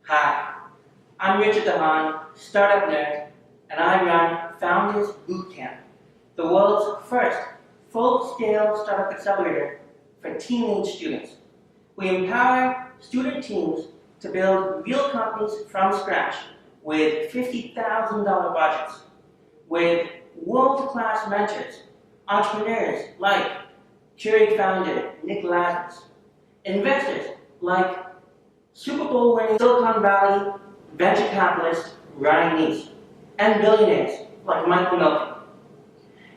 Hi, I'm Richard Dahan, startup nerd, and I run Founders Bootcamp, the world's first full-scale startup accelerator for teenage students. We empower student teams to build real companies from scratch with $50,000 budgets, with world-class mentors, entrepreneurs like Keurig founder Nick Lazarus, investors like Super Bowl winning Silicon Valley venture capitalist Ryan Neese, and billionaires like Michael Milken.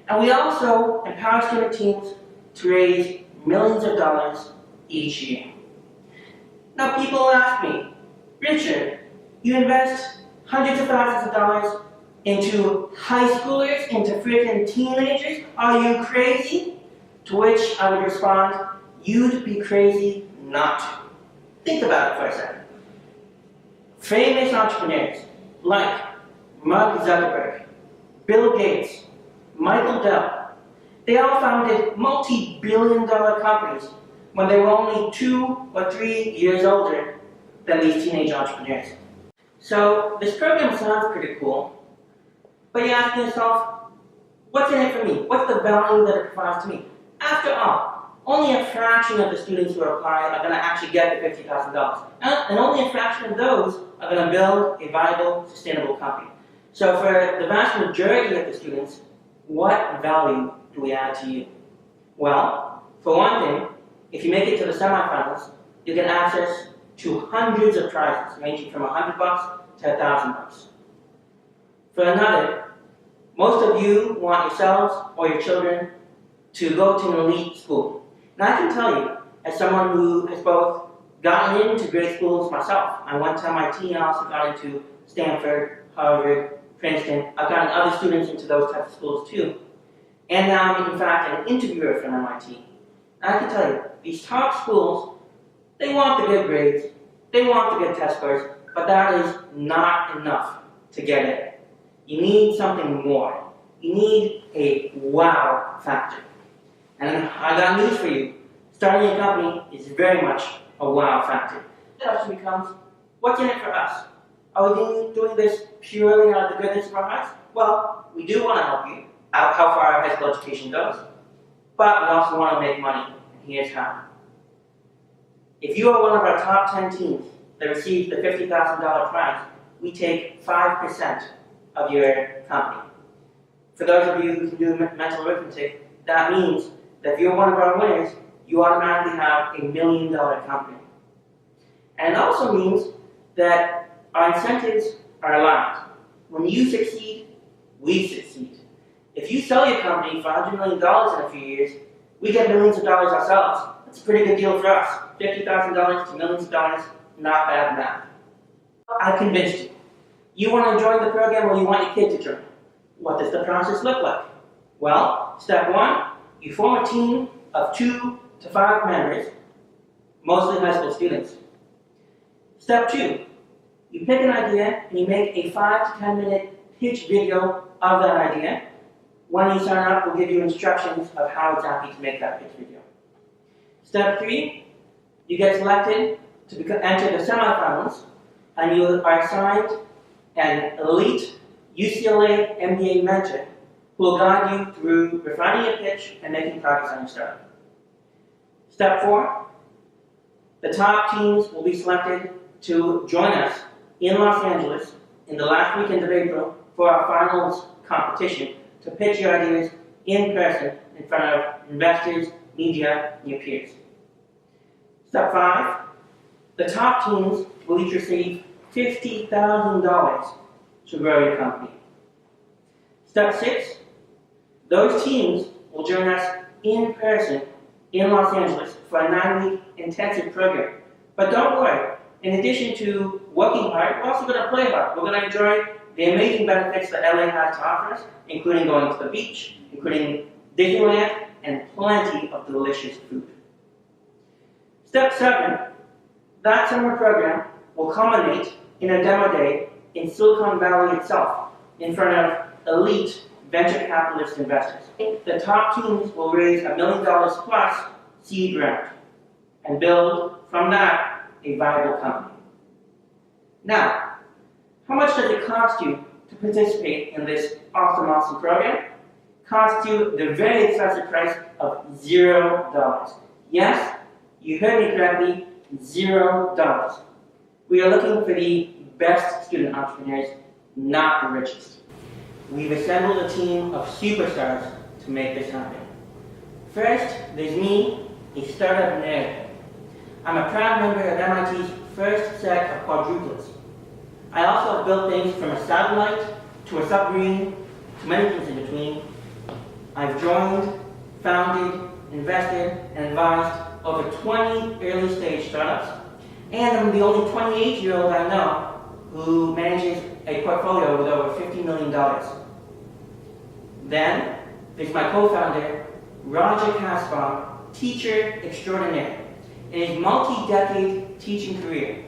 And we also empower student teams to raise millions of dollars each year. Now people ask me, Richard, you invest hundreds of thousands of dollars into high schoolers, into freaking teenagers? Are you crazy? To which I would respond, you'd be crazy not to. Think about it for a second. Famous entrepreneurs like Mark Zuckerberg, Bill Gates, Michael Dell, they all founded multi-billion-dollar companies when they were only 2 or 3 years older than these teenage entrepreneurs. So this program sounds pretty cool, but you ask yourself, what's in it for me? What's the value that it provides to me? After all, only a fraction of the students who apply are going to actually get the $50,000. And only a fraction of those are going to build a viable, sustainable company. So for the vast majority of the students, what value do we add to you? Well, for one thing, if you make it to the semifinals, you get access to hundreds of prizes, ranging from $100 to $1,000. For another, most of you want yourselves or your children to go to an elite school. And I can tell you, as someone who has both gotten into great schools myself, I went to MIT, I also got into Stanford, Harvard, Princeton, I've gotten other students into those types of schools too. And now I'm in fact an interviewer from MIT. And I can tell you, these top schools, they want the good grades, they want the good test scores, but that is not enough to get in. You need something more. You need a wow factor. And I got news for you. Starting a company is very much a wow factor. The question becomes, what's in it for us? Are we doing this purely out of the goodness of our hearts? Well, we do want to help you out how far our high school education goes, but we also want to make money, and here's how. If you are one of our top 10 teams that receives the $50,000 prize, we take 5% of your company. For those of you who can do mental arithmetic, that means that if you're one of our winners, you automatically have $1 million company. And it also means that our incentives are aligned. When you succeed, we succeed. If you sell your company for $100 million in a few years, we get millions of dollars ourselves. That's a pretty good deal for us. $50,000 to millions of dollars, not bad math. I convinced you. You want to join the program or you want your kid to join? What does the process look like? Well, step 1, you form a team of 2 to 5 members, mostly high school students. Step 2, you pick an idea and you make a 5 to 10 minute pitch video of that idea. When you sign up, we'll give you instructions of how exactly to make that pitch video. Step 3, you get selected to enter the semifinals, and you are assigned an elite UCLA MBA mentor who will guide you through refining your pitch and making progress on your startup. Step 4, the top teams will be selected to join us in Los Angeles in the last weekend of April for our finals competition to pitch your ideas in person in front of investors, media, and your peers. Step 5, the top teams will each receive $50,000 to grow your company. Step 6, those teams will join us in person in Los Angeles for a 9-week intensive program. But don't worry, in addition to working hard, we're also going to play hard. We're going to enjoy the amazing benefits that LA has to offer us, including going to the beach, including Disneyland, and plenty of delicious food. Step 7, that summer program will culminate in a demo day in Silicon Valley itself, in front of elite venture capitalist investors. The top teams will raise $1 million plus seed round and build from that a viable company. Now, how much does it cost you to participate in this awesome program? It costs you the very expensive price of $0. Yes, you heard me correctly, $0. We are looking for the best student entrepreneurs, not the richest. We've assembled a team of superstars to make this happen. First, there's me, a startup nerd. I'm a proud member of MIT's first set of quadruplets. I also have built things from a satellite to a submarine to many things in between. I've joined, founded, invested, and advised over 20 early stage startups, and I'm the only 28-year-old I know who manages a portfolio with over $50 million. Then, there's my co-founder, Roger Kasparov, teacher extraordinaire. In his multi-decade teaching career,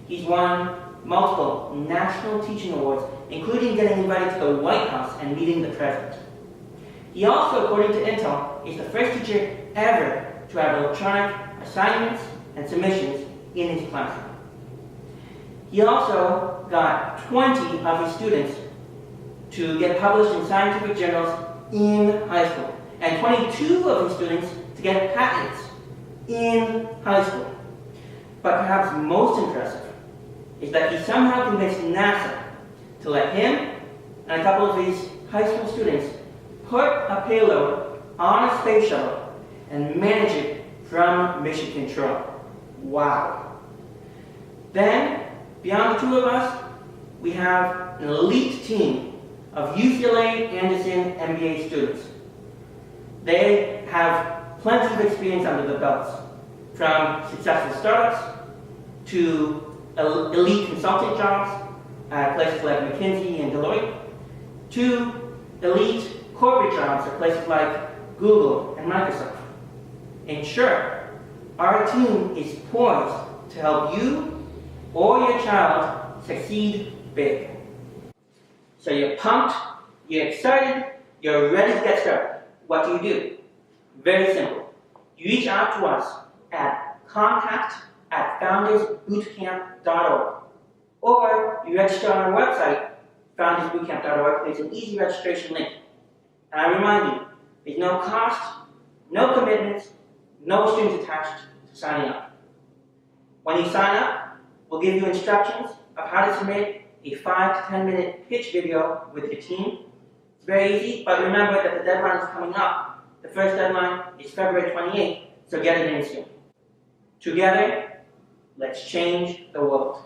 he's won multiple national teaching awards, including getting invited to the White House and meeting the president. He also, according to Intel, is the first teacher ever to have electronic assignments and submissions in his classroom. He also got 20 of his students to get published in scientific journals in high school, and 22 of his students to get patents in high school. But perhaps most impressive is that he somehow convinced NASA to let him and a couple of his high school students put a payload on a space shuttle and manage it from mission control. Wow. Then, beyond the two of us, we have an elite team of UCLA Anderson MBA students. They have plenty of experience under the belts, from successful startups to elite consulting jobs at places like McKinsey and Deloitte, to elite corporate jobs at places like Google and Microsoft. In short, our team is poised to help you or your child succeed big. So you're pumped, you're excited, you're ready to get started. What do? Very simple. You reach out to us at contact@foundersbootcamp.org, or you register on our website, foundersbootcamp.org. There's an easy registration link. And I remind you, there's no cost, no commitments, no strings attached to signing up. When you sign up, we'll give you instructions of how to submit a 5 to 10 minute pitch video with your team. It's very easy, but remember that the deadline is coming up. The first deadline is February 28th, so get it in soon. Together, let's change the world.